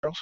Charles.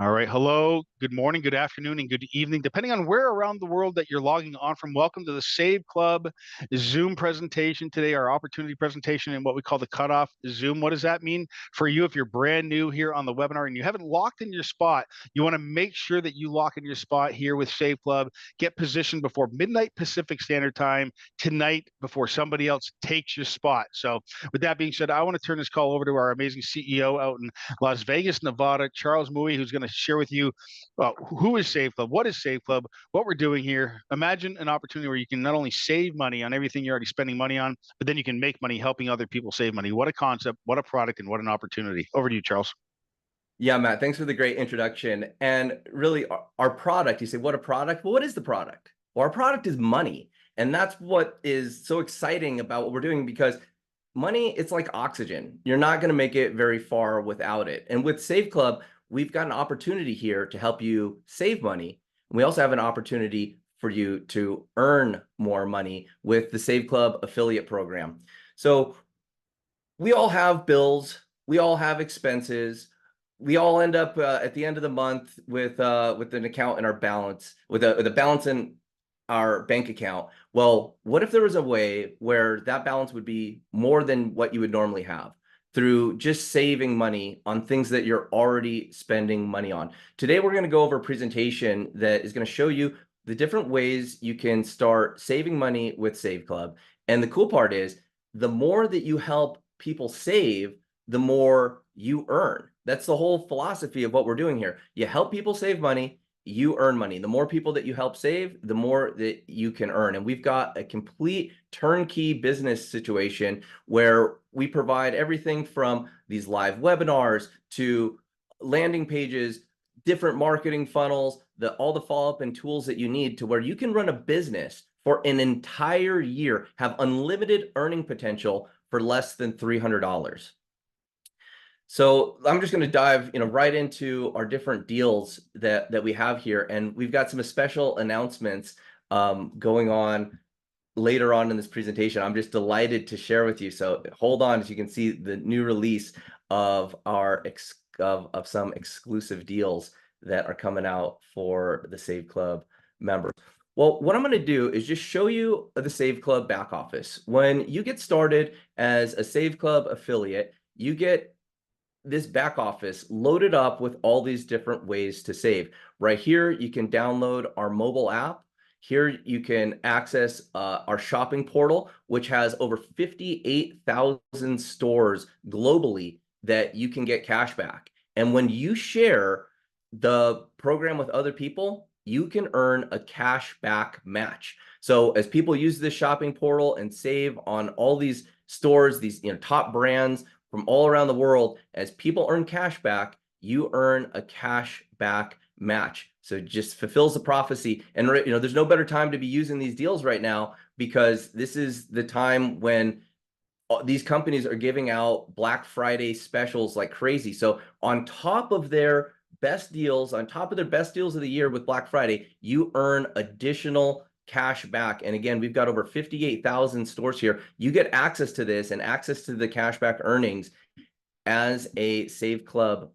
All right. Hello. Good morning, good afternoon, and good evening, depending on where around the world that you're logging on from. Welcome to the Save Club Zoom presentation today, our opportunity presentation in what we call the cutoff Zoom. What does that mean for you if you're brand new here on the webinar and you haven't locked in your spot? You want to make sure that you lock in your spot here with Save Club. Get positioned before midnight Pacific Standard Time tonight before somebody else takes your spot. So, with that being said, I want to turn this call over to our amazing CEO out in Las Vegas, Nevada, Charles Mui, who's going to share with you who is SaveClub, what is SaveClub, what we're doing here. Imagine an opportunity where you can not only save money on everything you're already spending money on, but then you can make money helping other people save money. What a concept, what a product, and what an opportunity. Over to you, Charles. Yeah, Matt, thanks for the great introduction. And really, our product, you say, what a product? Well, what is the product? Well, our product is money. And that's what is so exciting about what we're doing, because money, it's like oxygen. You're not going to make it very far without it. And with Save Club, we've got an opportunity here to help you save money. And we also have an opportunity for you to earn more money with the Save Club affiliate program. So we all have bills, we all have expenses. We all end up at the end of the month with an account in our balance, with a balance in our bank account. Well, what if there was a way where that balance would be more than what you would normally have through just saving money on things that you're already spending money on? Today, we're going to go over a presentation that is going to show you the different ways you can start saving money with Save Club. And the cool part is, the more that you help people save, the more you earn. That's the whole philosophy of what we're doing here. You help people save money, you earn money. The more people that you help save, the more that you can earn. And we've got a complete turnkey business situation where we provide everything from these live webinars to landing pages, different marketing funnels, all the follow-up and tools that you need to where you can run a business for an entire year, have unlimited earning potential for less than $300. So I'm just going to dive, right into our different deals that we have here, and we've got some special announcements going on later on in this presentation. I'm just delighted to share with you. So hold on, as you can see the new release of our of some exclusive deals that are coming out for the Save Club members. Well, what I'm going to do is just show you the Save Club back office. When you get started as a Save Club affiliate, you get this back office loaded up with all these different ways to save. Right here, you can download our mobile app. Here, you can access our shopping portal, which has over 58,000 stores globally that you can get cash back. And when you share the program with other people, you can earn a cash back match. So as people use this shopping portal and save on all these stores, these top brands from all around the world, as people earn cash back, you earn a cash back match. So it just fulfills the prophecy. And there's no better time to be using these deals right now, because this is the time when these companies are giving out Black Friday specials like crazy. So on top of their best deals, on top of their best deals of the year with Black Friday, you earn additional cash back. And again, we've got over 58,000 stores here. You get access to this and access to the cash back earnings as a Save Club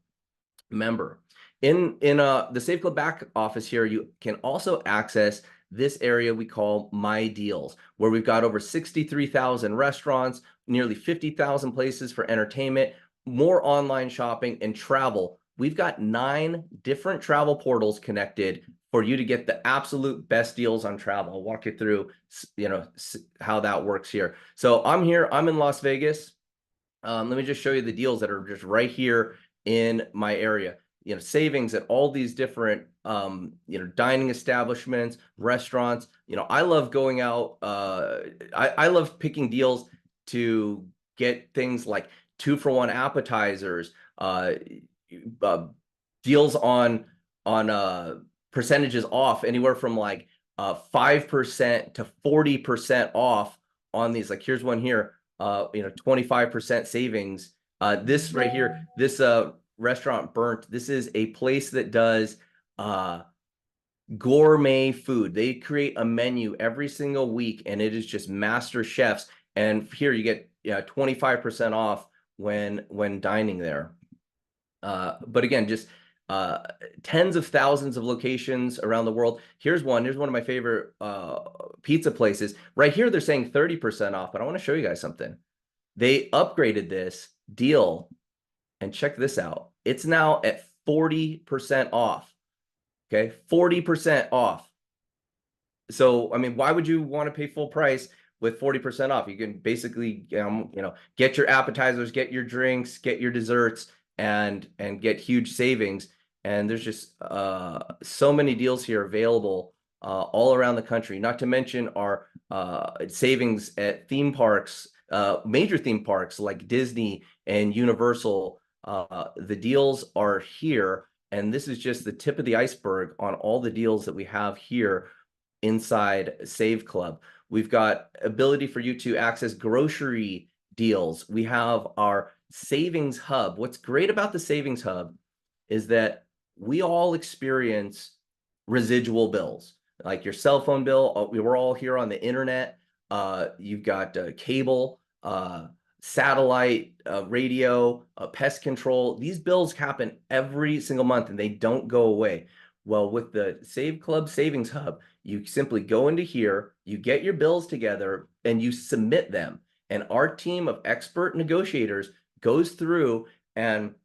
member. In the Save Club back office here, you can also access this area we call My Deals, where we've got over 63,000 restaurants, nearly 50,000 places for entertainment, more online shopping and travel. We've got 9 different travel portals connected for you to get the absolute best deals on travel. I'll walk you through, how that works here. So I'm here, I'm in Las Vegas. Let me just show you the deals that are just right here in my area. Savings at all these different, dining establishments, restaurants. I love going out. I love picking deals to get things like 2-for-1 appetizers, deals on percentages off, anywhere from like 5% to 40% off on these. Like here's one here, 25% savings. This right here, this restaurant Burnt, this is a place that does gourmet food. They create a menu every single week, and it is just master chefs. And here you get 25% off when dining there. But again, just tens of thousands of locations around the world. Here's one of my favorite pizza places. Right here, they're saying 30% off, but I want to show you guys something. They upgraded this deal, and check this out. It's now at 40% off. Okay, 40% off. So, I mean, why would you want to pay full price with 40% off? You can basically, get your appetizers, get your drinks, get your desserts, and get huge savings. And there's just so many deals here available all around the country. Not to mention our savings at theme parks, major theme parks like Disney and Universal. The deals are here, and this is just the tip of the iceberg on all the deals that we have here inside SaveClub. We've got ability for you to access grocery deals. We have our savings hub. What's great about the savings hub is that we all experience residual bills, like your cell phone bill. We're all here on the internet. You've got cable, satellite, radio, pest control. These bills happen every single month and they don't go away. Well, with the SaveClub Savings Hub, you simply go into here, you get your bills together, and you submit them. And our team of expert negotiators goes through and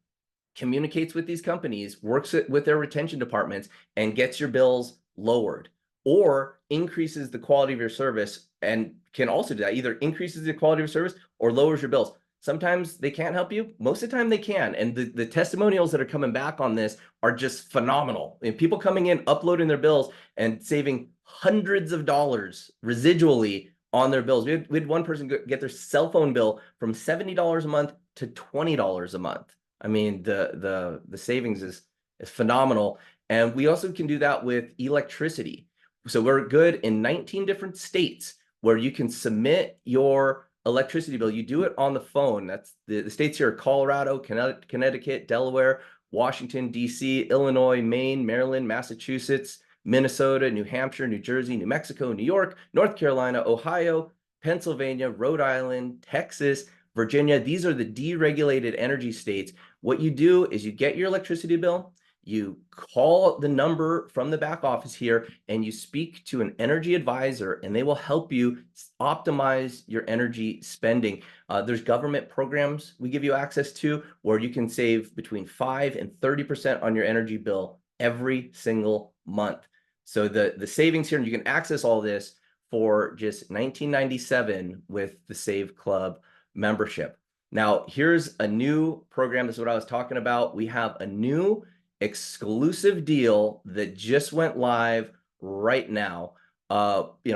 communicates with these companies, works with their retention departments, and gets your bills lowered or increases the quality of your service, and can also do that. Either increases the quality of your service or lowers your bills. Sometimes they can't help you. Most of the time they can. And the testimonials that are coming back on this are just phenomenal. And people coming in, uploading their bills and saving hundreds of dollars residually on their bills. We had one person get their cell phone bill from $70 a month to $20 a month. I mean, the savings is phenomenal. And we also can do that with electricity. So we're good in 19 different states where you can submit your electricity bill. You do it on the phone. That's the states here are Colorado, Connecticut, Delaware, Washington, D.C., Illinois, Maine, Maryland, Massachusetts, Minnesota, New Hampshire, New Jersey, New Mexico, New York, North Carolina, Ohio, Pennsylvania, Rhode Island, Texas, Virginia. These are the deregulated energy states. What you do is you get your electricity bill, you call the number from the back office here, and you speak to an energy advisor, and they will help you optimize your energy spending. There's government programs we give you access to where you can save between 5 and 30% on your energy bill every single month. So the savings here, and you can access all this for just $19.97 with the SaveClub membership. Now, here's a new program. This is what I was talking about. We have a new exclusive deal that just went live right now.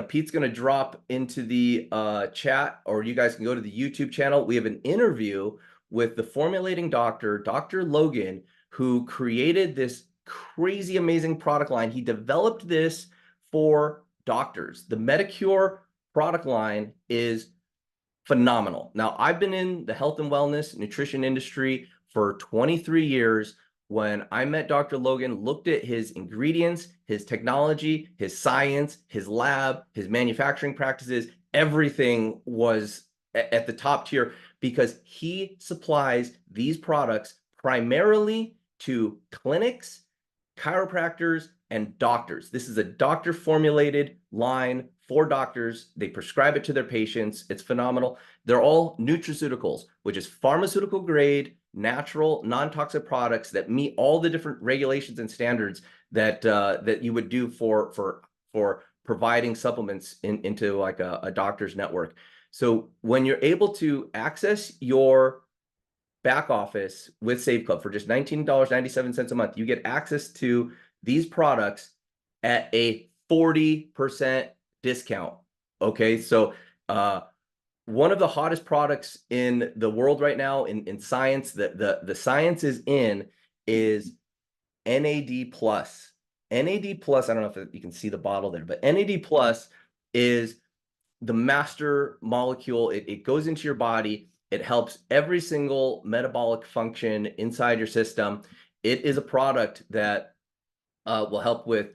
Pete's going to drop into the chat, or you guys can go to the YouTube channel. We have an interview with the formulating doctor, Dr. Logan, who created this crazy amazing product line. He developed this for doctors. The Medicure product line is phenomenal. Now, I've been in the health and wellness nutrition industry for 23 years. When I met Dr. Logan, looked at his ingredients, his technology, his science, his lab, his manufacturing practices, everything was at the top tier because he supplies these products primarily to clinics, chiropractors, and doctors. This is a doctor formulated line for doctors. They prescribe it to their patients. It's phenomenal. They're all nutraceuticals, which is pharmaceutical grade, natural, non-toxic products that meet all the different regulations and standards that that you would do for providing supplements into like a doctor's network. So when you're able to access your back office with SaveClub for just $19.97 a month, you get access to these products at a 40% discount. Okay, so one of the hottest products in the world right now in science, the science is NAD plus. NAD plus, I don't know if you can see the bottle there, but NAD plus is the master molecule. It goes into your body. It helps every single metabolic function inside your system. It is a product that will help with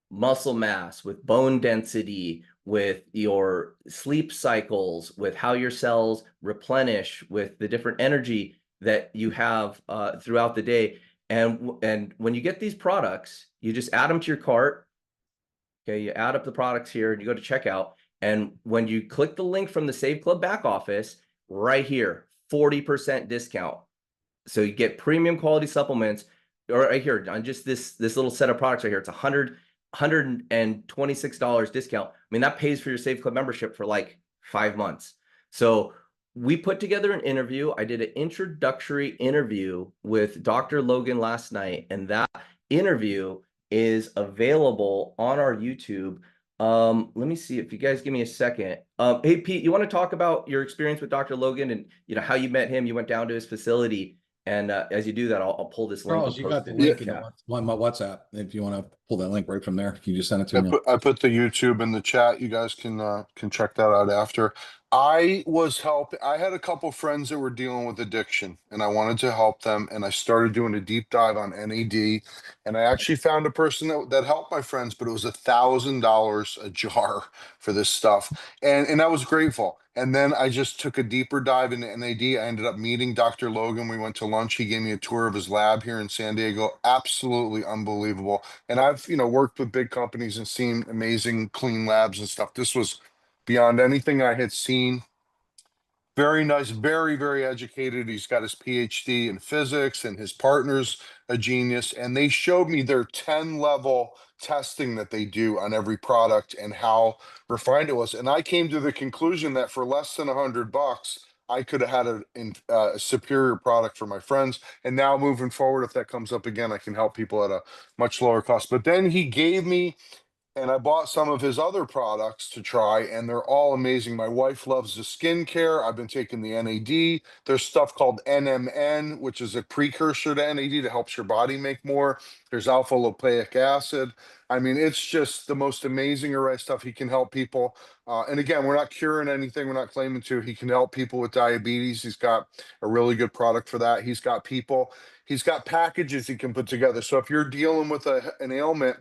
muscle mass, with bone density, with your sleep cycles, with how your cells replenish, with the different energy that you have throughout the day. And when you get these products, you just add them to your cart. Okay, you add up the products here and you go to checkout. And when you click the link from the SaveClub back office, right here, 40% discount. So you get premium quality supplements, or right here on just this little set of products right here. It's $126 discount. I mean, that pays for your SaveClub membership for like 5 months. So we put together an interview. I did an introductory interview with Dr. Logan last night, and that interview is available on our YouTube. Let me see if you guys give me a second. Hey Pete, you want to talk about your experience with Dr. Logan and how you met him? You went down to his facility, and as you do that, I'll pull this link. Charles, you got the link in my WhatsApp. If you want to pull that link right from there, you just send it to me. I put the YouTube in the chat. You guys can check that out after. I had a couple friends that were dealing with addiction, and I wanted to help them. And I started doing a deep dive on NAD, and I actually found a person that helped my friends, but it was $1,000 a jar for this stuff, and I was grateful. And then I just took a deeper dive into NAD. I ended up meeting Dr. Logan. We went to lunch. He gave me a tour of his lab here in San Diego. Absolutely unbelievable. And I've, worked with big companies and seen amazing clean labs and stuff. This was beyond anything I had seen. Very nice, very, very educated. He's got his PhD in physics, and his partner's a genius. And they showed me their 10-level testing that they do on every product and how refined it was. And I came to the conclusion that for less than $100, I could have had a superior product for my friends. And now moving forward, if that comes up again, I can help people at a much lower cost. But then he gave me, and I bought some of his other products to try, and they're all amazing. My wife loves the skincare. I've been taking the NAD. There's stuff called NMN, which is a precursor to NAD that helps your body make more. There's alpha lipoic acid. I mean, it's just the most amazing array of stuff. He can help people. And again, we're not curing anything. We're not claiming to. He can help people with diabetes. He's got a really good product for that. He's got packages he can put together. So if you're dealing with an ailment,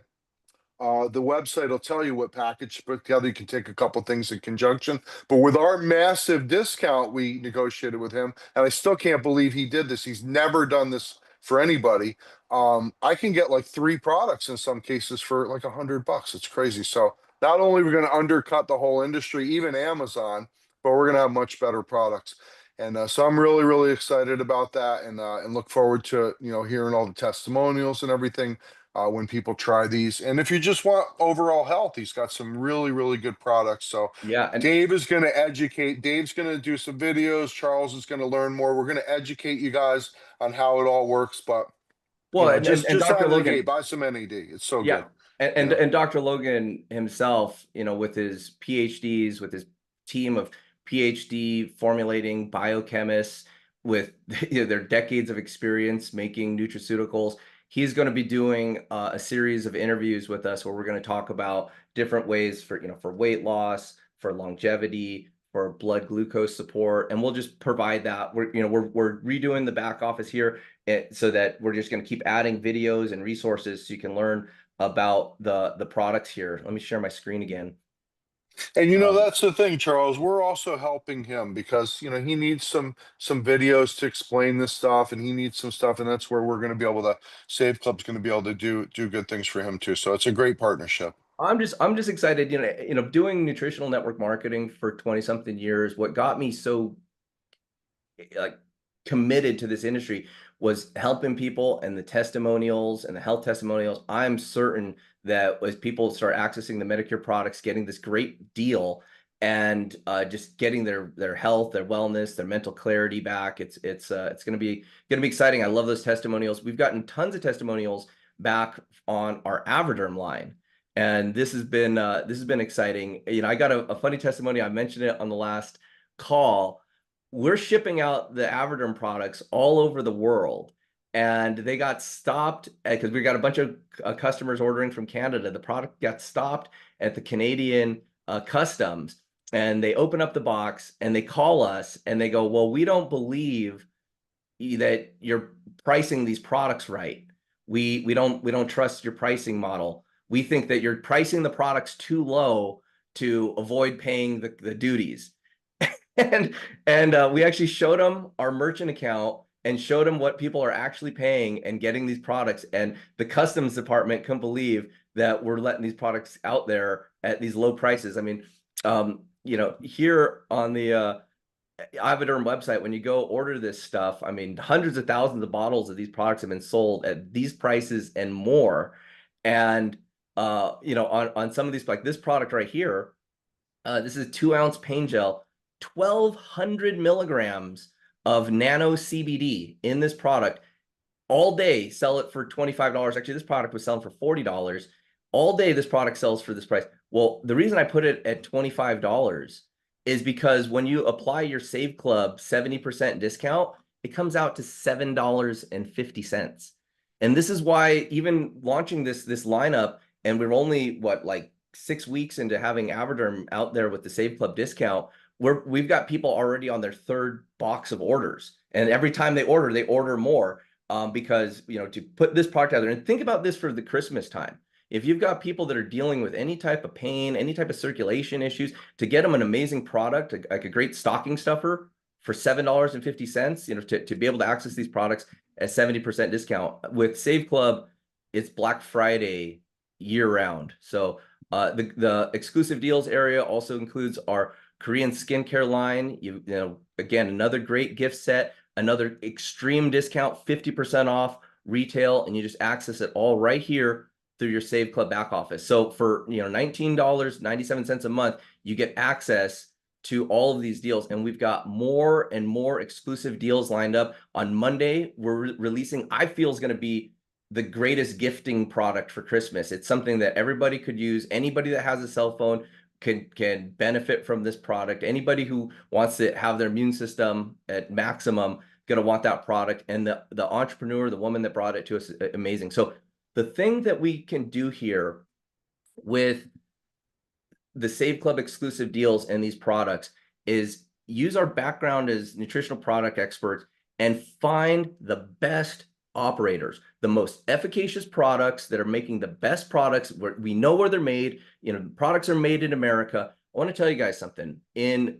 the website will tell you what package put together. You can take a couple things in conjunction. But with our massive discount, we negotiated with him, and I still can't believe he did this. He's never done this for anybody. I can get like 3 products in some cases for like $100. It's crazy. So not only we're going to undercut the whole industry, even Amazon, but we're going to have much better products. And so I'm really, really excited about that, and look forward to hearing all the testimonials and everything when people try these. And if you just want overall health, he's got some really, really good products. So Yeah, and Dave is going to educate. Dave's going to do some videos. Charles is going to learn more. We're going to educate you guys on how it all works. But just and out Dr. of the Logan, gate, buy some NAD. It's so yeah, good. and Dr. Logan himself, with his PhDs, with his team of PhD formulating biochemists, with their decades of experience making nutraceuticals, he's going to be doing a series of interviews with us where we're going to talk about different ways for for weight loss, for longevity, for blood glucose support, and we'll just provide that. We're redoing the back office here, so that we're just going to keep adding videos and resources so you can learn about the products here. Let me share my screen again. And that's the thing, Charles. We're also helping him because he needs some videos to explain this stuff, and he needs some stuff, and that's where we're going to be able to. Save Club's going to be able to do good things for him too. So it's a great partnership. I'm just excited. Doing nutritional network marketing for 20-something years, what got me so committed to this industry was helping people, and the testimonials and the health testimonials. I'm certain that as people start accessing the Medicare products, getting this great deal, and just getting their health, their wellness, their mental clarity back, it's going to be exciting. I love those testimonials. We've gotten tons of testimonials back on our Avoderm line, and this has been exciting. I got a funny testimony. I mentioned it on the last call. We're shipping out the Avoderm products all over the world, and they got stopped because we got a bunch of customers ordering from Canada. The product got stopped at the Canadian customs, and they open up the box and they call us and they go, "Well, we don't believe that you're pricing these products right. We don't trust your pricing model. We think that you're pricing the products too low to avoid paying the duties. and we actually showed them our merchant account and showed them what people are actually paying and getting these products. And the customs department couldn't believe that we're letting these products out there at these low prices. I mean, you know, here on the Avoderm website, when you go order this stuff, I mean, hundreds of thousands of bottles of these products have been sold at these prices and more. And you know, on some of these, like this product right here, this is a 2-ounce pain gel, 1,200 milligrams of nano CBD in this product. All day, sell it for $25. Actually, this product was selling for $40. All day, this product sells for this price. Well, the reason I put it at $25 is because when you apply your SaveClub 70% discount, it comes out to $7.50. And this is why even launching this lineup, and we're only what, like 6 weeks into having Avoderm out there with the SaveClub discount, we've got people already on their 3rd box of orders. And every time they order more, because, you know, to put this product out there. And think about this for the Christmas time. If you've got people that are dealing with any type of pain, any type of circulation issues, to get them an amazing product, like a great stocking stuffer for $7.50, you know, to be able to access these products at 70% discount. With SaveClub, it's Black Friday year round. So the exclusive deals area also includes our Korean skincare line. You know, again, another great gift set, another extreme discount, 50% off retail, and you just access it all right here through your SaveClub back office. So for, you know, $19.97 a month, you get access to all of these deals. And we've got more and more exclusive deals lined up. On Monday, we're releasing, I feel is going to be the greatest gifting product for Christmas. It's something that everybody could use. Anybody that has a cell phone can benefit from this product. Anybody who wants to have their immune system at maximum gonna want that product. And the entrepreneur, the woman that brought it to us, amazing. So the thing that we can do here with the SaveClub exclusive deals and these products is use our background as nutritional product experts and find the best operators, the most efficacious products that are making the best products where we know where they're made. You know, the products are made in America. I want to tell you guys something. In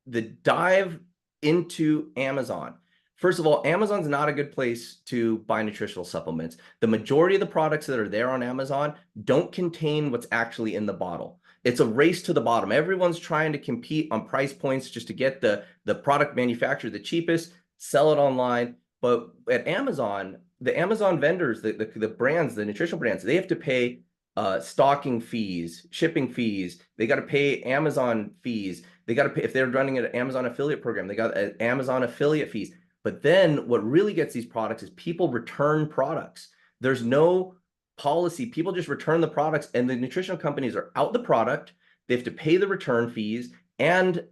the dive into Amazon, first of all, Amazon's not a good place to buy nutritional supplements. The majority of the products that are there on Amazon don't contain what's actually in the bottle. It's a race to the bottom. Everyone's trying to compete on price points just to get the product manufactured the cheapest, sell it online. But at Amazon, the Amazon vendors, the brands, the nutritional brands, they have to pay stocking fees, shipping fees. They got to pay Amazon fees. They got to pay, if they're running an Amazon affiliate program, they got Amazon affiliate fees. But then what really gets these products is people return products. There's no policy. People just return the products, and the nutritional companies are out the product. They have to pay the return fees and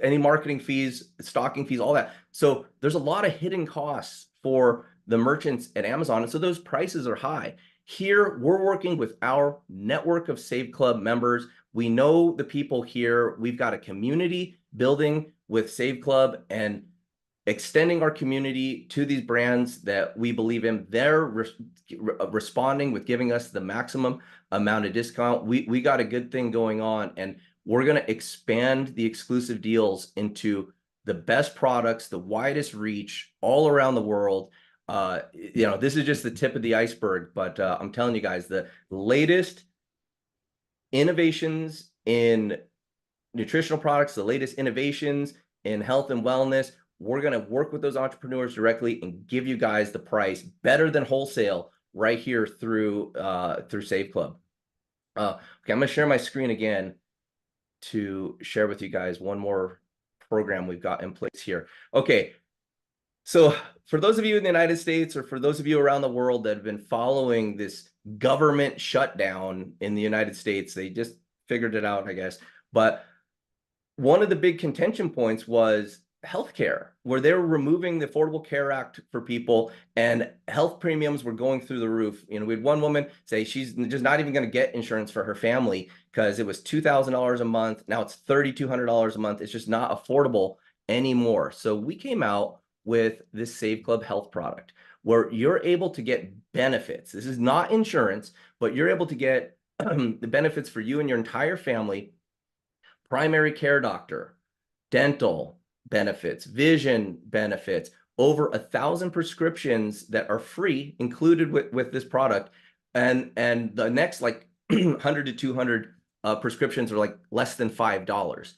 any marketing fees, stocking fees, all that. So there's a lot of hidden costs for the merchants at Amazon. And so those prices are high. Here, we're working with our network of SaveClub members. We know the people here. We've got a community building with SaveClub and extending our community to these brands that we believe in. They're responding with giving us the maximum amount of discount. We got a good thing going on, and we're going to expand the exclusive deals into the best products, the widest reach all around the world. You know, this is just the tip of the iceberg, but I'm telling you guys, the latest innovations in nutritional products, the latest innovations in health and wellness, we're going to work with those entrepreneurs directly and give you guys the price better than wholesale right here through SaveClub. Okay, I'm going to share my screen again to share with you guys one more program we've got in place here. Okay, so for those of you in the United States, or for those of you around the world that have been following this government shutdown in the United States, they just figured it out, I guess. But one of the big contention points was healthcare, where they were removing the Affordable Care Act for people, and health premiums were going through the roof. You know, we had one woman say she's just not even going to get insurance for her family because it was $2,000 a month. Now it's $3,200 a month. It's just not affordable anymore. So we came out with this SaveClub Health product where you're able to get benefits. This is not insurance, but you're able to get the benefits for you and your entire family: primary care doctor, dental benefits, vision benefits, over 1,000 prescriptions that are free included with this product. And the next like 100 to 200 prescriptions are like less than $5.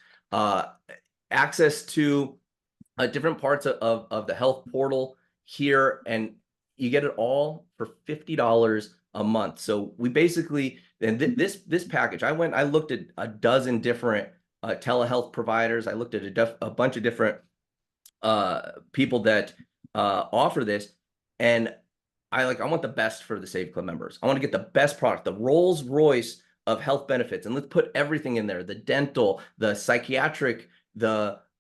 Access to different parts of the health portal here, and you get it all for $50 a month. So we basically, and this package, I looked at a dozen different telehealth providers. I looked at a bunch of different people that offer this, and I want the best for the Save Club members. I want to get the best product, the Rolls Royce of health benefits, and let's put everything in there: the dental, the psychiatric,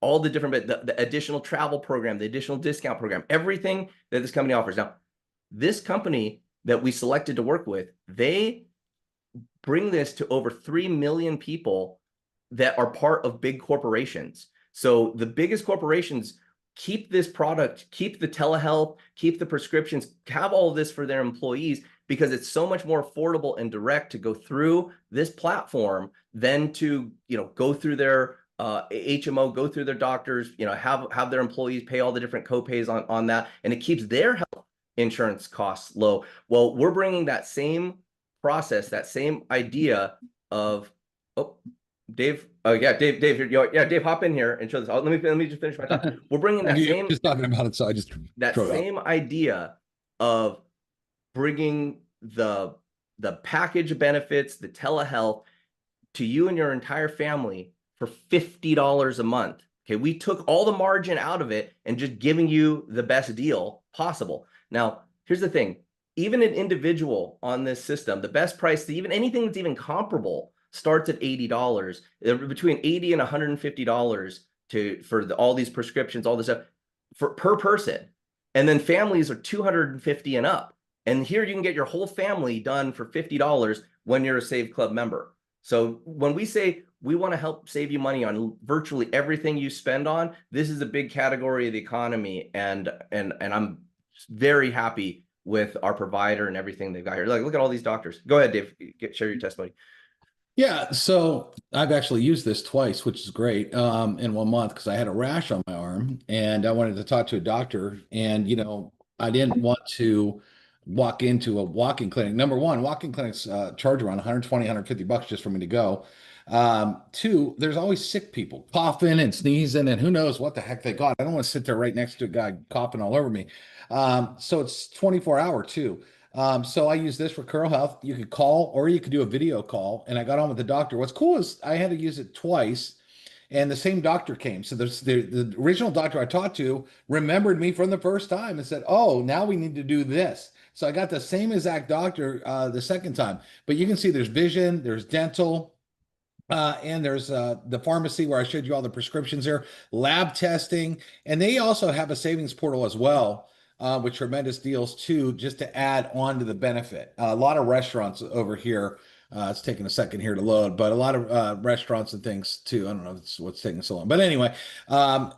all the different, the additional travel program, the additional discount program, everything that this company offers. Now, this company that we selected to work with, they bring this to over 3 million people that are part of big corporations. So the biggest corporations keep this product, keep the telehealth, keep the prescriptions, have all of this for their employees, because it's so much more affordable and direct to go through this platform than to, go through their HMO, go through their doctors, have their employees pay all the different copays on that, and it keeps their health insurance costs low. Well, we're bringing that same process, that same idea of, Dave. Oh yeah, Dave. Yeah, Dave, hop in here and show this. Let me just finish my thought. We're bringing that same, just talking about it, so I just that same idea of bringing the package benefits, the telehealth, to you and your entire family for $50 a month. Okay, we took all the margin out of it and just giving you the best deal possible. Now, here's the thing: even an individual on this system, the best price to even anything that's even comparable starts at $80, between $80 and $150 for all these prescriptions, all this stuff per person. And then families are $250 and up. And here you can get your whole family done for $50 when you're a Save Club member. So when we say we want to help save you money on virtually everything you spend on, this is a big category of the economy, and I'm very happy with our provider and everything they've got here. Look at all these doctors. Go ahead, Dave. Share your testimony. Yeah, so I've actually used this twice, which is great, in 1 month, because I had a rash on my arm and I wanted to talk to a doctor. And, I didn't want to walk into a walking clinic. Number one, walking clinics charge around 120, 150 bucks just for me to go. Two, there's always sick people coughing and sneezing, and who knows what the heck they got. I don't want to sit there right next to a guy coughing all over me. So it's 24-hour too. So I use this for Curl Health. You could call or you could do a video call, and I got on with the doctor. What's cool is I had to use it twice, and the same doctor came. So the original doctor I talked to remembered me from the first time and said, "Oh, now we need to do this." So I got the same exact doctor the second time. But you can see there's vision, there's dental, and there's the pharmacy where I showed you all the prescriptions there, lab testing, and they also have a savings portal as well, with tremendous deals too, just to add on to the benefit. A lot of restaurants over here. It's taking a second here to load, but a lot of restaurants and things too. I don't know what's taking so long, but anyway,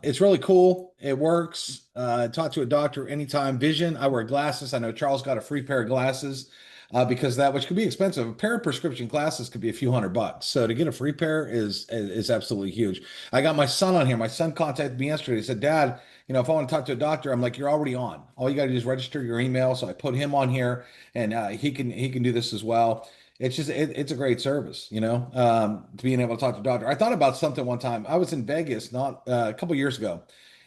it's really cool. It works. Talk to a doctor anytime. Vision. I wear glasses. I know Charles got a free pair of glasses. Because that, which could be expensive. A pair of prescription glasses could be a few $100. So to get a free pair is absolutely huge. I got my son on here. My son contacted me yesterday. He said, "Dad, if I want to talk to a doctor," I'm like, "You're already on. All you got to do is register your email." So I put him on here, and he can do this as well. It's just it's a great service, to being able to talk to a doctor. I thought about something one time. I was in Vegas not a couple years ago,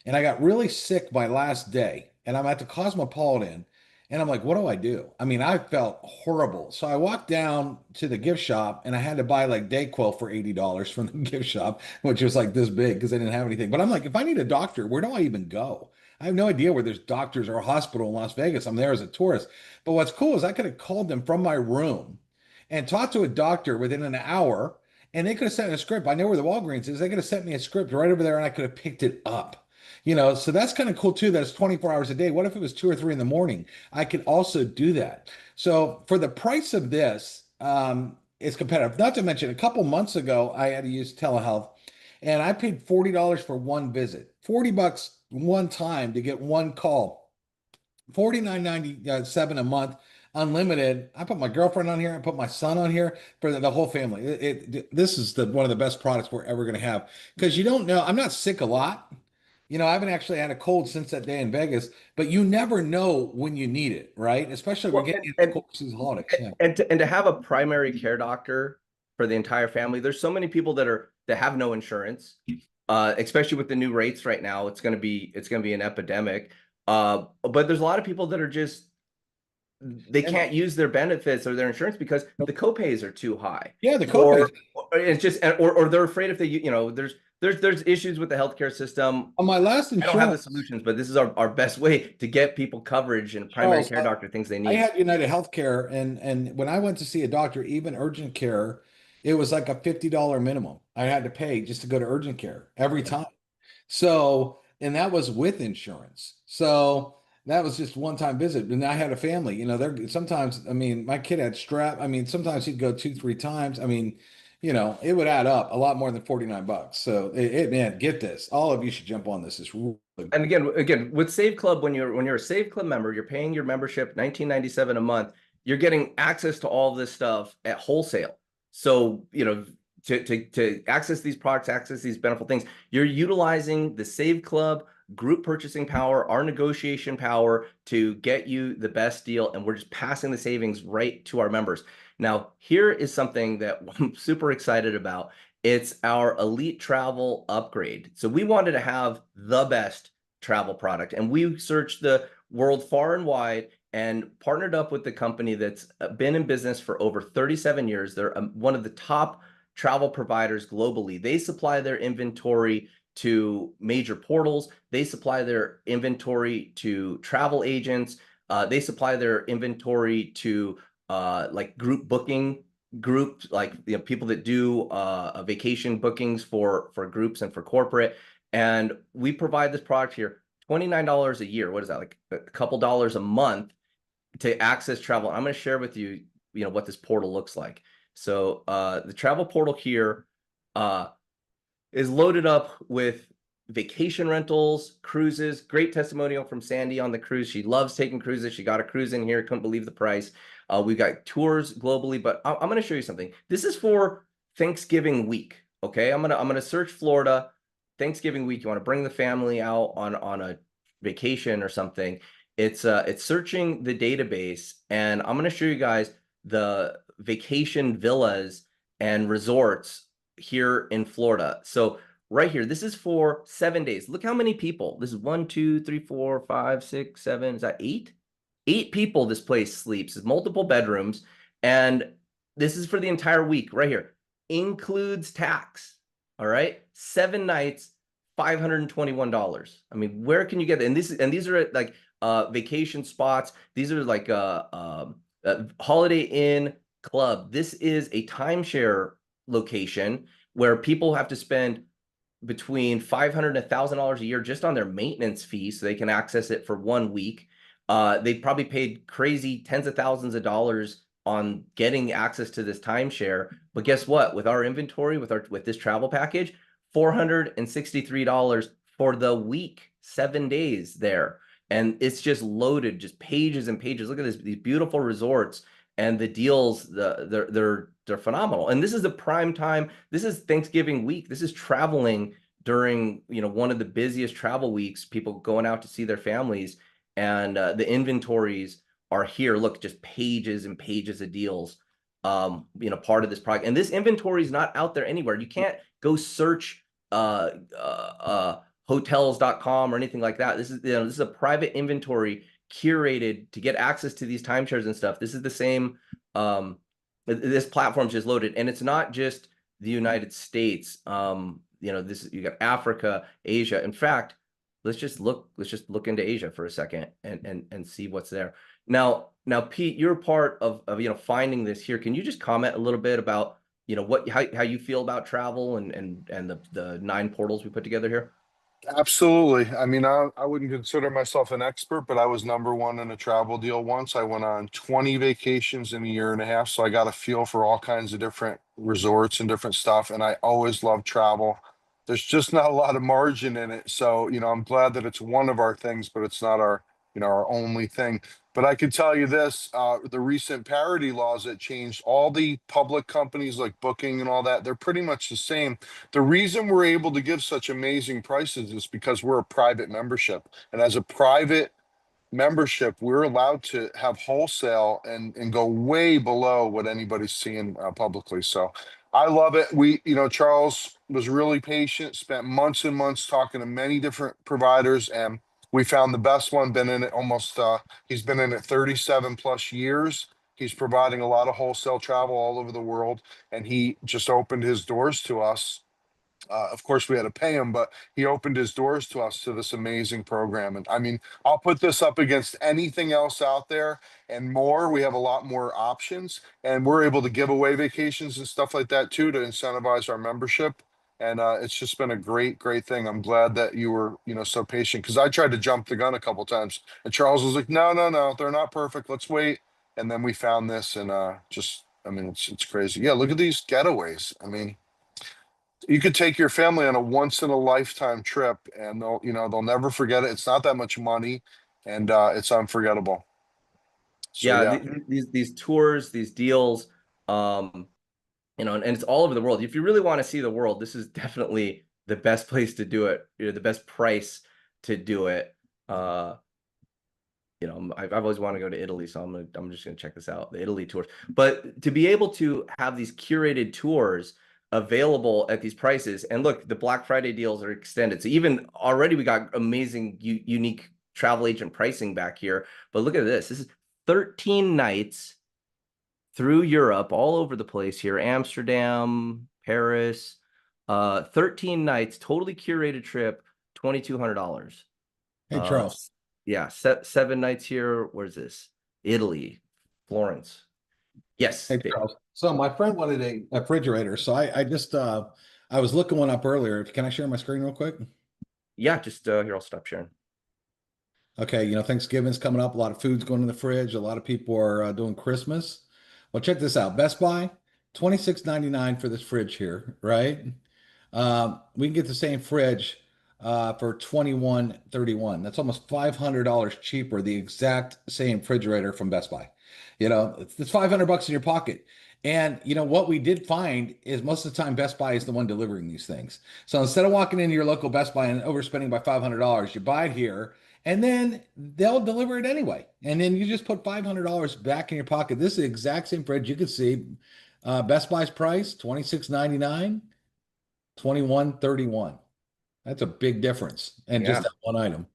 and I got really sick my last day, and I'm at the Cosmopolitan. And I'm like, what do I do? I mean, I felt horrible. So I walked down to the gift shop and I had to buy like Dayquil for $80 from the gift shop, which was like this big because I didn't have anything. But I'm like, if I need a doctor, where do I even go? I have no idea where there's doctors or a hospital in Las Vegas. I'm there as a tourist. But what's cool is I could have called them from my room and talked to a doctor within an hour, and they could have sent a script. I know where the Walgreens is. They could have sent me a script right over there and I could have picked it up. So that's kind of cool too, that it's 24 hours a day. What if it was 2 or 3 in the morning? I could also do that. So for the price of this, it's competitive. Not to mention, a couple months ago, I had to use telehealth, and I paid $40 for one visit, 40 bucks one time to get one call, $49.97 a month. unlimited. I put my girlfriend on here. I put my son on here for the whole family. This is one of the best products we're ever going to have because you don't know. I'm not sick a lot. I haven't actually had a cold since that day in Vegas, but you never know when you need it, right? Especially we're Well, getting into cold season holidays. Yeah. and to have a primary care doctor for the entire family, there's so many people that have no insurance, especially with the new rates right now. It's going to be an epidemic. But there's a lot of people that are just they can't use their benefits or their insurance because the copays are too high. Yeah, the copays. Or it's just or they're afraid if they there's issues with the healthcare system. On my last I don't have the insurance, solutions, but this is our best way to get people coverage and primary Charles, care doctor things they I need. had United Healthcare, and when I went to see a doctor, even urgent care, it was like a $50 minimum I had to pay just to go to urgent care every time. So, and that was with insurance. So that was just one-time visit. And I had a family, there sometimes, I mean, my kid had strep. I mean, sometimes he'd go 2, 3 times. I mean, it would add up a lot more than $49. So man, get this. All of you should jump on this. It's really good. And again, with SaveClub, when you're a SaveClub member, you're paying your membership $19.97 a month. You're getting access to all this stuff at wholesale. So, to access these products, access these benefit things, you're utilizing the SaveClub group purchasing power, our negotiation power to get you the best deal. And we're just passing the savings right to our members. Now, here is something that I'm super excited about. It's our Elite Travel upgrade. So we wanted to have the best travel product, and we searched the world far and wide and partnered up with the company that's been in business for over 37 years. They're one of the top travel providers globally. They supply their inventory to major portals. They supply their inventory to travel agents. They supply their inventory to like group booking groups, like people that do vacation bookings for groups and for corporate. And we provide this product here, $29 a year. What is that, like a couple dollars a month to access travel? I'm going to share with you, what this portal looks like. So the travel portal here is loaded up with vacation rentals, cruises. Great testimonial from Sandy on the cruise. She loves taking cruises. She got a cruise in here. Couldn't believe the price. We've got tours globally, but I'm going to show you something. This is for Thanksgiving week. Okay, I'm gonna search Florida, Thanksgiving week. You want to bring the family out on a vacation or something. It's searching the database, and I'm going to show you guys the vacation villas and resorts here in Florida. So right here, this is for 7 days. Look how many people. This is 1, 2, 3, 4, 5, 6, 7. Is that 8? 8 people this place sleeps. It's multiple bedrooms. And this is for the entire week right here. Includes tax. All right. 7 nights, $521. I mean, where can you get it? And these are like vacation spots. These are like Holiday Inn Club. This is a timeshare location where people have to spend between $500 and $1,000 a year just on their maintenance fee so they can access it for 1 week. They probably paid crazy tens of thousands of dollars on getting access to this timeshare. But guess what? With our inventory, with this travel package, $463 for the week, 7 days there. And it's just loaded, just pages and pages. Look at these beautiful resorts, and the deals, they're phenomenal. And this is the prime time. This is Thanksgiving week. This is traveling during, one of the busiest travel weeks, people going out to see their families, and the inventories are here. Look, just pages and pages of deals, part of this product. And this inventory is not out there anywhere. You can't go search hotels.com or anything like that. This is a private inventory curated to get access to these timeshares and stuff. This is the same. This platform's just loaded, and it's not just the United States. You got Africa, Asia. In fact, let's just look into Asia for a second and see what's there. Now, Pete, you're part of finding this here. Can you just comment a little bit about how you feel about travel and the 9 portals we put together here? Absolutely. I mean, I wouldn't consider myself an expert, but I was #1 in a travel deal once. I went on 20 vacations in a year and a half. So I got a feel for all kinds of different resorts and different stuff. And I always love travel. There's just not a lot of margin in it. So, I'm glad that it's one of our things, but it's not our our only thing. But I can tell you this, the recent parity laws that changed, all the public companies like Booking and all that, they're pretty much the same. The reason we're able to give such amazing prices is because we're a private membership. And as a private membership, we're allowed to have wholesale and go way below what anybody's seeing publicly. So I love it. Charles was really patient, spent months and months talking to many different providers, and we found the best one. Been in it almost, he's been in it 37 plus years. He's providing a lot of wholesale travel all over the world, and he just opened his doors to us. Of course, we had to pay him, but he opened his doors to us to this amazing program. And I mean, I'll put this up against anything else out there and more. We have a lot more options, and we're able to give away vacations and stuff like that too to incentivize our membership. And it's just been a great, great thing. I'm glad that you were, so patient, because I tried to jump the gun a couple times, and Charles was like, "No, no, no, they're not perfect. Let's wait." And then we found this, and it's crazy. Yeah, look at these getaways. I mean, you could take your family on a once in a lifetime trip, and they'll never forget it. It's not that much money, and it's unforgettable. So Yeah, these tours, these deals, and it's all over the world. If you really want to see the world, this is definitely the best place to do it. The best price to do it. I've always wanted to go to Italy, so I'm just gonna check this out, the Italy tours. But to be able to have these curated tours available at these prices, and look, the Black Friday deals are extended. So even already we got amazing, unique travel agent pricing back here. But look at this. This is 13 nights through Europe, all over the place here, Amsterdam, Paris, 13 nights, totally curated trip, $2,200. Hey, Charles. Yeah, 7 nights here. Where's this? Italy, Florence. Yes. Hey, Charles. So my friend wanted a refrigerator. So I just I was looking one up earlier. Can I share my screen real quick? Yeah, just here, I'll stop sharing. Okay, Thanksgiving's coming up. A lot of food's going in the fridge. A lot of people are doing Christmas. Well, check this out. Best Buy, $26.99 for this fridge here, right? We can get the same fridge for $21.31. That's almost $500 cheaper, the exact same refrigerator from Best Buy. It's $500 in your pocket. And what we did find is most of the time Best Buy is the one delivering these things. So instead of walking into your local Best Buy and overspending by $500, you buy it here and then they'll deliver it anyway. And then you just put $500 back in your pocket. This is the exact same fridge. You can see Best Buy's price, $26.99, $21.31. That's a big difference. And just that one item.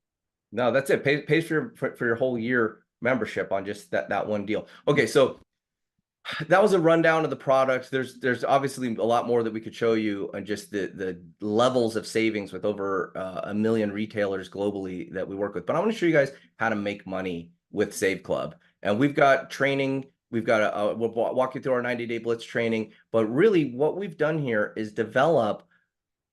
No, that's it. Pays for your whole year membership on just that one deal. Okay, so that was a rundown of the products. There's obviously a lot more that we could show you on just the levels of savings with over 1 million retailers globally that we work with. But I want to show you guys how to make money with SaveClub. And we've got training. We'll walk you through our 90-day blitz training. But really what we've done here is develop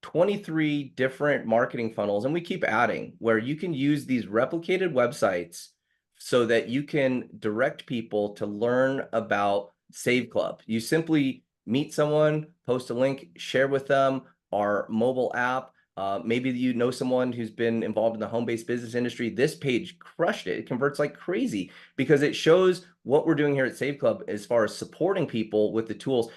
23 different marketing funnels, and we keep adding, where you can use these replicated websites so that you can direct people to learn about SaveClub. You simply meet someone, post a link, share with them our mobile app. Maybe you know someone who's been involved in the home-based business industry. This page crushed it. It converts like crazy because it shows what we're doing here at SaveClub as far as supporting people with the tools.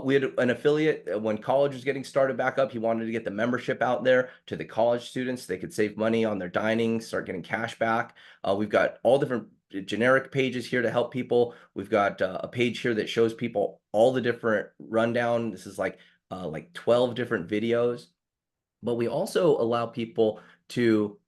We had an affiliate when college was getting started back up. He wanted to get the membership out there to the college students. They could save money on their dining, start getting cash back. We've got all different generic pages here to help people. We've got a page here that shows people all the different rundown. This is like 12 different videos. But we also allow people to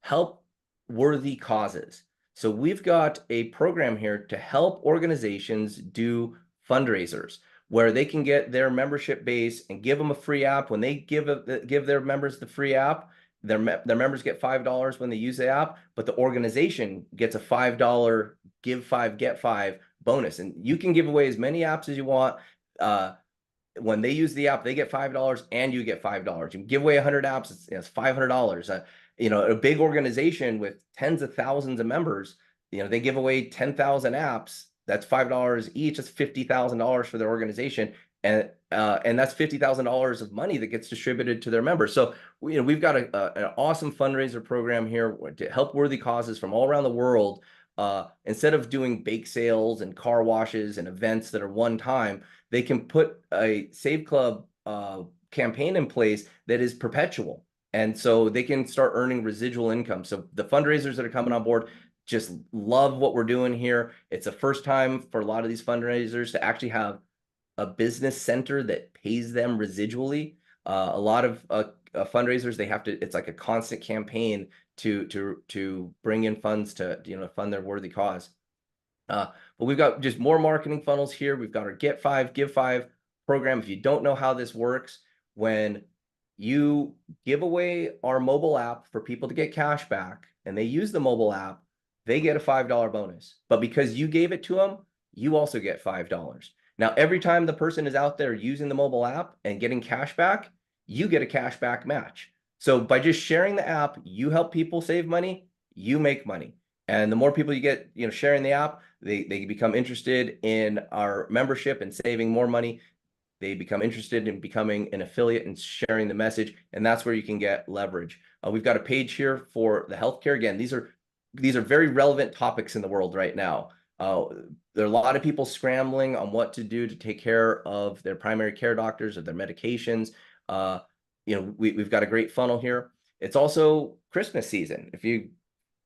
help worthy causes. So we've got a program here to help organizations do fundraisers where they can get their membership base and give them a free app. When they give their members the free app, their members get $5 when they use the app, but the organization gets a $5 give 5 get 5 bonus. And you can give away as many apps as you want. When they use the app, they get $5 and you get $5. You can give away 100 apps, it's $500. A big organization with tens of thousands of members, they give away 10,000 apps. That's $5 each. That's $50,000 for their organization. and that's $50,000 of money that gets distributed to their members. So we've got an awesome fundraiser program here to help worthy causes from all around the world. Instead of doing bake sales and car washes and events that are one time, they can put a SaveClub campaign in place that is perpetual. And so they can start earning residual income. So the fundraisers that are coming on board just love what we're doing here. It's the first time for a lot of these fundraisers to actually have a business center that pays them residually. A lot of fundraisers, they have to, it's like a constant campaign to bring in funds to fund their worthy cause. But we've got just more marketing funnels here. We've got our Get 5, Give 5 program. If you don't know how this works, when you give away our mobile app for people to get cash back and they use the mobile app, they get a $5 bonus. But because you gave it to them, you also get $5. Now, every time the person is out there using the mobile app and getting cash back, you get a cash back match. So by just sharing the app, you help people save money, you make money. And the more people you get, sharing the app, they become interested in our membership and saving more money. They become interested in becoming an affiliate and sharing the message. And that's where you can get leverage. We've got a page here for the healthcare. Again, these are very relevant topics in the world right now. There are a lot of people scrambling on what to do to take care of their primary care doctors, of their medications. We've got a great funnel here. It's also Christmas season. If you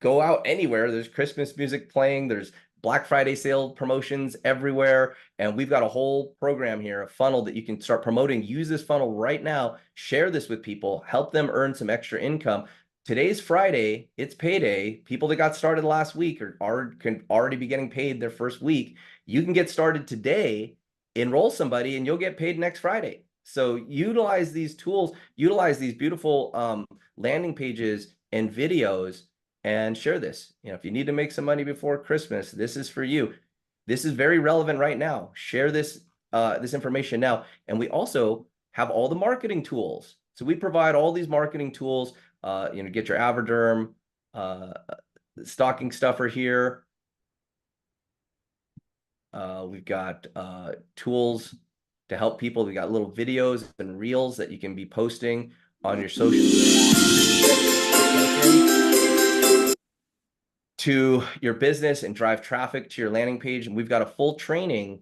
go out anywhere, there's Christmas music playing, there's Black Friday sale promotions everywhere. And we've got a whole program here, a funnel that you can start promoting. Use this funnel right now, share this with people, help them earn some extra income. Today's Friday, it's payday. People that got started last week can already be getting paid their first week. You can get started today, enroll somebody, and you'll get paid next Friday. So utilize these tools, utilize these beautiful landing pages and videos, and share this. If you need to make some money before Christmas, this is for you. This is very relevant right now. Share this this information now. And we also have all the marketing tools. So we provide all these marketing tools. Get your Avoderm, stocking stuffer here. We've got tools to help people. We got little videos and reels that you can be posting on your social to your business and drive traffic to your landing page. And we've got a full training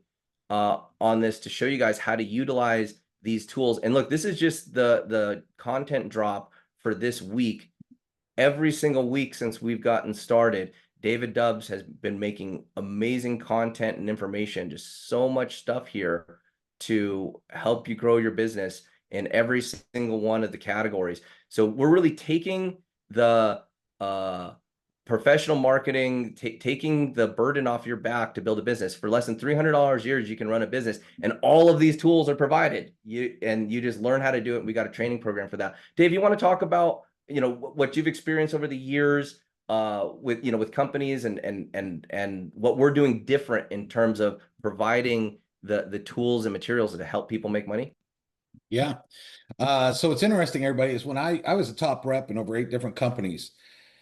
on this to show you guys how to utilize these tools. And look, this is just the content drop for this week. Every single week since we've gotten started, David Dubbs has been making amazing content and information, just so much stuff here to help you grow your business in every single one of the categories. So we're really taking the professional marketing, taking the burden off your back to build a business. For less than $300 a year, you can run a business, and all of these tools are provided. You just learn how to do it. We got a training program for that. Dave, you want to talk about what you've experienced over the years with companies and what we're doing different in terms of providing the tools and materials to help people make money? Yeah. So what's interesting, everybody, is when I was a top rep in over 8 different companies.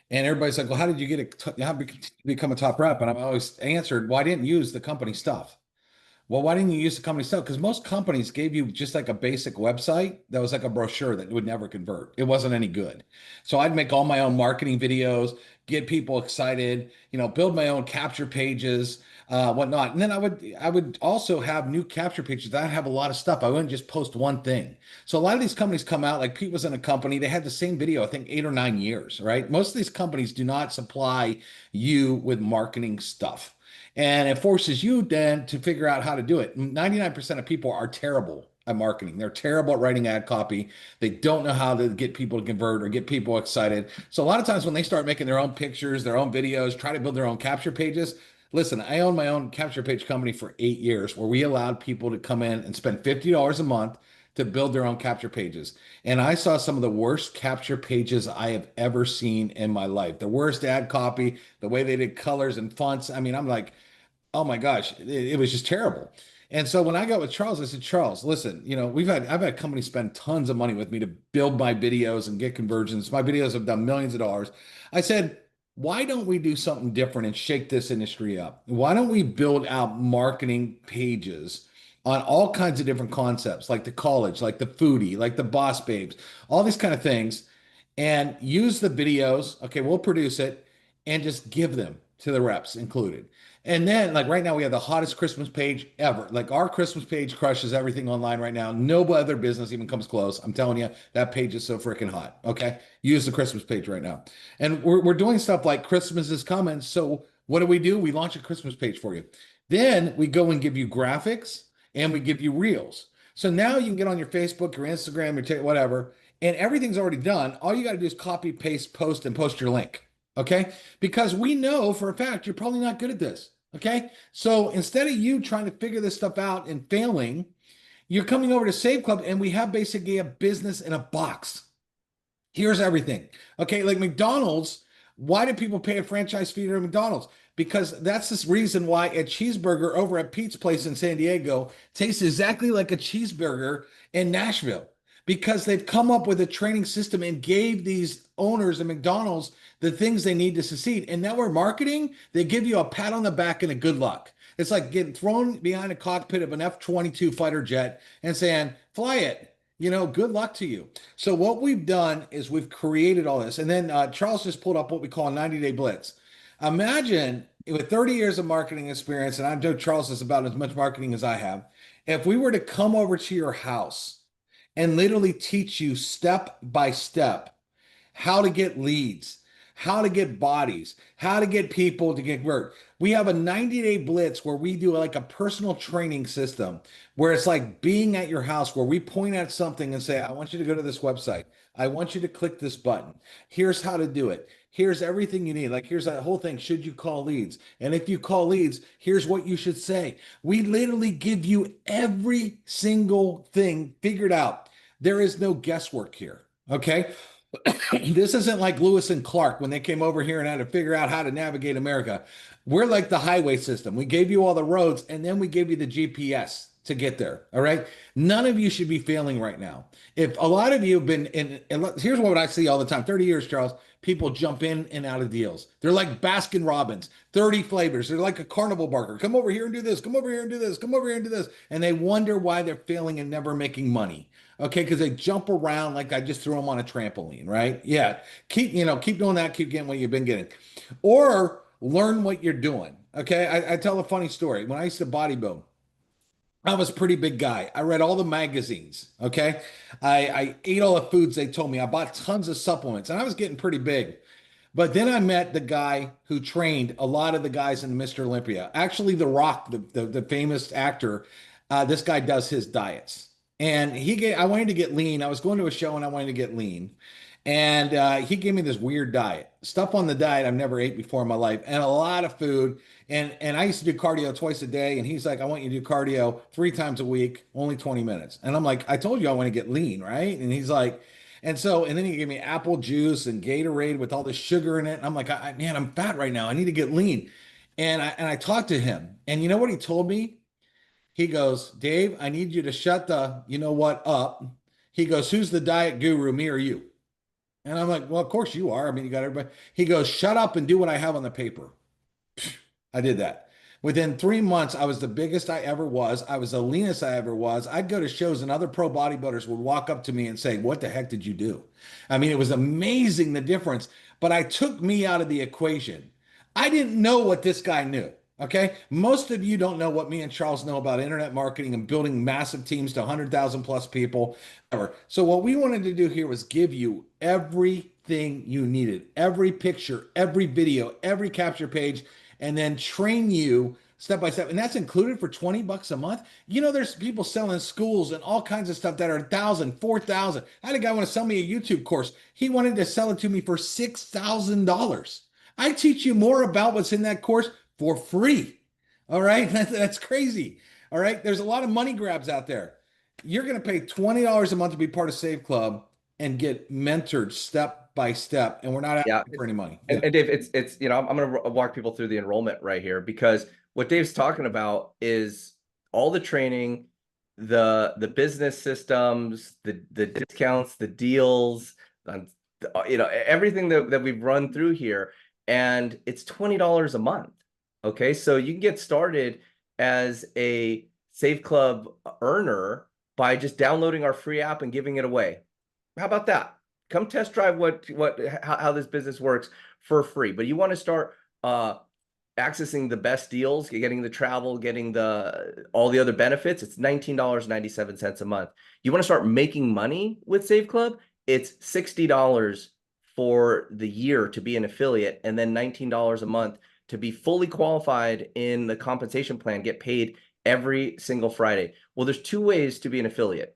And everybody's like, well, how did you become a top rep? And I've always answered, well, I didn't use the company stuff. Well, why didn't you use the company stuff? Because most companies gave you just like a basic website that was like a brochure that would never convert. It wasn't any good. So I'd make all my own marketing videos, get people excited, build my own capture pages, whatnot. And then I would also have new capture pages that have a lot of stuff. I wouldn't just post one thing. So a lot of these companies come out, like Pete was in a company, they had the same video, I think 8 or 9 years, right? Most of these companies do not supply you with marketing stuff. And it forces you then to figure out how to do it. 99% of people are terrible at marketing. They're terrible at writing ad copy. They don't know how to get people to convert or get people excited. So a lot of times when they start making their own pictures, their own videos, try to build their own capture pages. Listen, I owned my own capture page company for 8 years where we allowed people to come in and spend $50 a month to build their own capture pages. And I saw some of the worst capture pages I have ever seen in my life. The worst ad copy, the way they did colors and fonts. I mean, I'm like, oh my gosh, it was just terrible. And so when I got with Charles, I said, Charles, listen, I've had companies spend tons of money with me to build my videos and get conversions. My videos have done millions of dollars. I said, why don't we do something different and shake this industry up? Why don't we build out marketing pages on all kinds of different concepts, like the college, like the foodie, like the boss babes, all these kind of things, and use the videos. Okay, we'll produce it and just give them to the reps included. And then, like right now, we have the hottest Christmas page ever. Like our Christmas page crushes everything online right now. No other business even comes close. I'm telling you, that page is so freaking hot. Okay, use the Christmas page right now. And we're doing stuff like Christmas is coming. So what do? We launch a Christmas page for you. Then we go and give you graphics and we give you reels. So now you can get on your Facebook, your Instagram, your whatever, and everything's already done. All you got to do is copy, paste, post, and post your link. Okay. Because we know for a fact you're probably not good at this. Okay. So instead of you trying to figure this stuff out and failing, you're coming over to SaveClub and we have basically a business in a box. Here's everything. Okay. Like McDonald's, why do people pay a franchise fee to McDonald's? Because that's the reason why a cheeseburger over at Pete's Place in San Diego tastes exactly like a cheeseburger in Nashville. Because they've come up with a training system and gave these owners of McDonald's the things they need to succeed. And now we're marketing, they give you a pat on the back and a good luck. It's like getting thrown behind a cockpit of an F-22 fighter jet and saying, fly it. Good luck to you. So what we've done is we've created all this. And then Charles just pulled up what we call a 90-day blitz. Imagine with 30 years of marketing experience, and I know Charles is about as much marketing as I have, if we were to come over to your house and literally teach you step by step how to get leads, how to get bodies, how to get people to get work. We have a 90-day blitz where we do like a personal training system where it's like being at your house where we point at something and say, I want you to go to this website. I want you to click this button. Here's how to do it. Here's everything you need. Like here's that whole thing. Should you call leads? And if you call leads, here's what you should say. We literally give you every single thing figured out. There is no guesswork here. Okay. This isn't like Lewis and Clark when they came over here and had to figure out how to navigate America. We're like the highway system. We gave you all the roads and then we gave you the GPS to get there. All right. None of you should be failing right now. If a lot of you have been in, and here's what I see all the time, 30 years, Charles, people jump in and out of deals. They're like Baskin Robbins, 30 flavors. They're like a carnival barker. Come over here and do this. Come over here and do this. Come over here and do this. And they wonder why they're failing and never making money. Okay, because they jump around like I just threw them on a trampoline, right? Yeah, keep doing that, keep getting what you've been getting, or learn what you're doing. Okay, I tell a funny story. When I used to bodybuild, I was a pretty big guy. I read all the magazines. Okay, I ate all the foods they told me. I bought tons of supplements, and I was getting pretty big. But then I met the guy who trained a lot of the guys in Mr. Olympia. Actually, The Rock, the famous actor, this guy does his diets. And I wanted to get lean. I was going to a show and I wanted to get lean. And he gave me this weird diet, stuff on the diet I've never ate before in my life, and a lot of food. And I used to do cardio twice a day. And he's like, I want you to do cardio 3 times a week, only 20 minutes. And I'm like, I told you I want to get lean, right? And he's like, and then he gave me apple juice and Gatorade with all the sugar in it. And I'm like, man, I'm fat right now. I need to get lean. And I talked to him. And you know what he told me? He goes, Dave, I need you to shut the, you know what, up. He goes, who's the diet guru, me or you? And I'm like, well, of course you are. I mean, you got everybody. He goes, shut up and do what I have on the paper. I did that. Within 3 months, I was the biggest I ever was. I was the leanest I ever was. I'd go to shows and other pro bodybuilders would walk up to me and say, what the heck did you do? I mean, it was amazing the difference, but I took me out of the equation. I didn't know what this guy knew. Okay. Most of you don't know what me and Charles know about internet marketing and building massive teams to 100,000 plus people. So what we wanted to do here was give you everything you needed, every picture, every video, every capture page, and then train you step by step. And that's included for 20 bucks a month. There's people selling schools and all kinds of stuff that are 1,000, 4,000. I had a guy want to sell me a YouTube course. He wanted to sell it to me for $6,000. I teach you more about what's in that course for free. All right. That's crazy. All right. There's a lot of money grabs out there. You're going to pay $20 a month to be part of SaveClub and get mentored step by step. And we're not asking for any money. And Dave, it's, I'm going to walk people through the enrollment right here, because what Dave's talking about is all the training, the business systems, the discounts, the deals, everything that we've run through here. And it's $20 a month. Okay, so you can get started as a SaveClub earner by just downloading our free app and giving it away. How about that? Come test drive how this business works for free. But you want to start accessing the best deals, getting the travel, getting all the other benefits, it's $19.97 a month. You want to start making money with SaveClub, it's $60 for the year to be an affiliate, and then $19 a month to be fully qualified in the compensation plan, get paid every single Friday. Well, there's two ways to be an affiliate.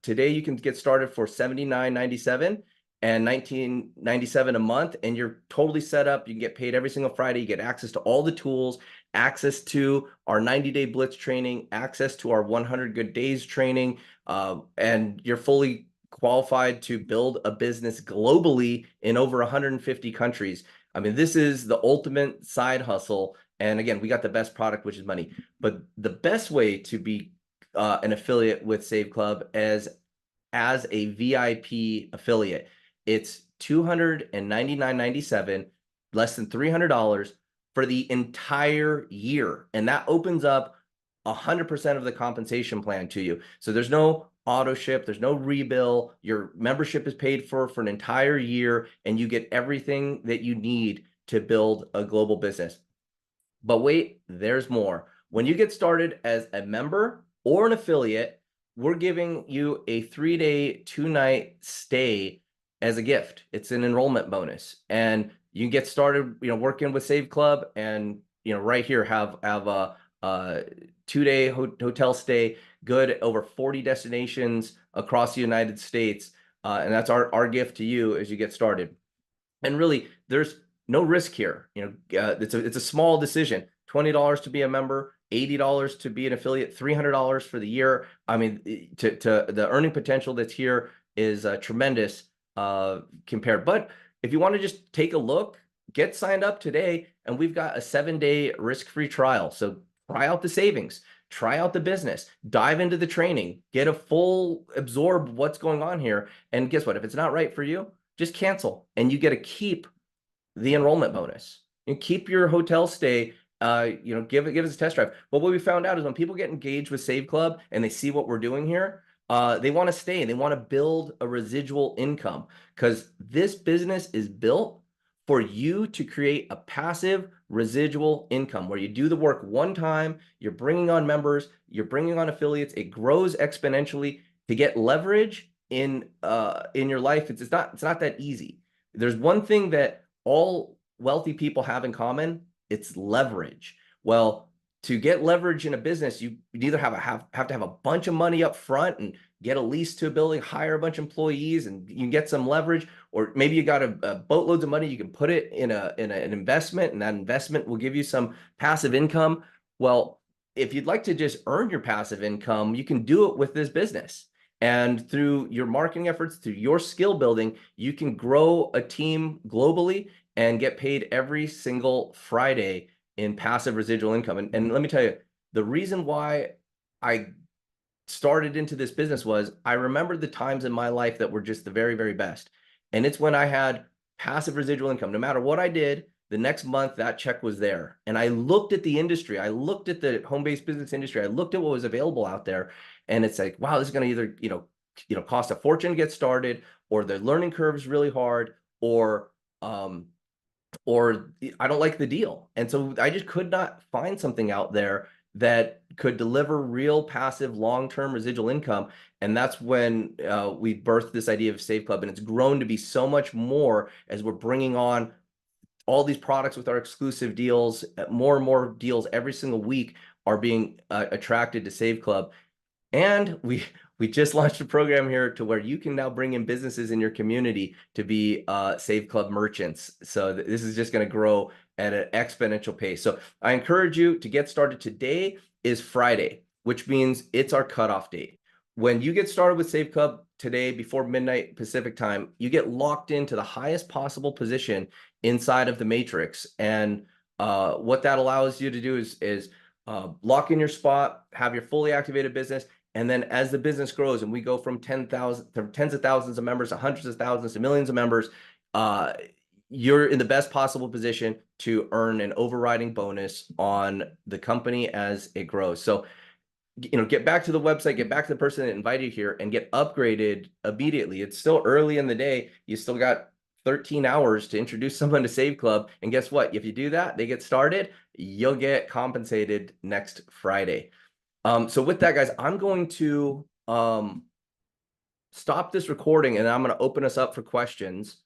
Today you can get started for $79.97 and $19.97 a month, and you're totally set up. You can get paid every single Friday. You get access to all the tools, access to our 90-day blitz training, access to our 100 good days training, and you're fully qualified to build a business globally in over 150 countries. I mean, this is the ultimate side hustle. And again, we got the best product, which is money. But the best way to be an affiliate with SaveClub as a VIP affiliate, it's $299.97, less than $300 for the entire year. And that opens up 100% of the compensation plan to you. So there's no auto ship, there's no rebill. Your membership is paid for an entire year, and you get everything that you need to build a global business. But wait, there's more. When you get started as a member or an affiliate, we're giving you a 3-day, 2-night stay as a gift. It's an enrollment bonus, and you can get started, working with SaveClub, and right here have a 2-day hotel stay, good over 40 destinations across the United States, and that's our gift to you as you get started. And really, there's no risk here. It's a small decision. $20 to be a member, $80 to be an affiliate, $300 for the year. I mean, to the earning potential that's here is tremendous compared. But if you want to just take a look, get signed up today, and we've got a 7-day risk-free trial. So try out the savings, try out the business, dive into the training, get a full absorb what's going on here. And guess what? If it's not right for you, just cancel, and you get to keep the enrollment bonus. You keep your hotel stay. Give us a test drive. But what we found out is when people get engaged with SaveClub and they see what we're doing here, they want to stay and they want to build a residual income, because this business is built for you to create a passive residual income where you do the work one time, you're bringing on members, you're bringing on affiliates, it grows exponentially. To get leverage in your life, it's not that easy. There's one thing that all wealthy people have in common, it's leverage. Well, to get leverage in a business, you either have to have a bunch of money up front and get a lease to a building, hire a bunch of employees, and you can get some leverage, or maybe you got a boatloads of money, you can put it in an investment, and that investment will give you some passive income. Well, if you'd like to just earn your passive income, you can do it with this business. And through your marketing efforts, through your skill building, you can grow a team globally and get paid every single Friday in passive residual income. And let me tell you, the reason why I started into this business was I remembered the times in my life that were just the very, very best. And it's when I had passive residual income. No matter what I did, the next month that check was there. And I looked at the industry, I looked at the home-based business industry, I looked at what was available out there, and it's like, wow, this is going to either cost a fortune to get started, or the learning curve is really hard, or I don't like the deal. And so I just could not find something out there that could deliver real passive long-term residual income. And that's when we birthed this idea of SaveClub, and it's grown to be so much more as we're bringing on all these products with our exclusive deals. More and more deals every single week are being attracted to SaveClub. And we just launched a program here to where you can now bring in businesses in your community to be SaveClub merchants. So this is just going to grow at an exponential pace. So I encourage you to get started. Today is Friday, which means it's our cutoff date. When you get started with SaveClub today before midnight Pacific time, you get locked into the highest possible position inside of the matrix. And what that allows you to do is lock in your spot, have your fully activated business. And then as the business grows and we go from 10,000 to tens of thousands of members to hundreds of thousands to millions of members, you're in the best possible position to earn an overriding bonus on the company as it grows. So get back to the website, get back to the person that invited you here, and get upgraded immediately. It's still early in the day. You still got 13 hours to introduce someone to SaveClub. And guess what? If you do that, they get started, you'll get compensated next Friday. So with that, guys, I'm going to stop this recording and I'm going to open us up for questions.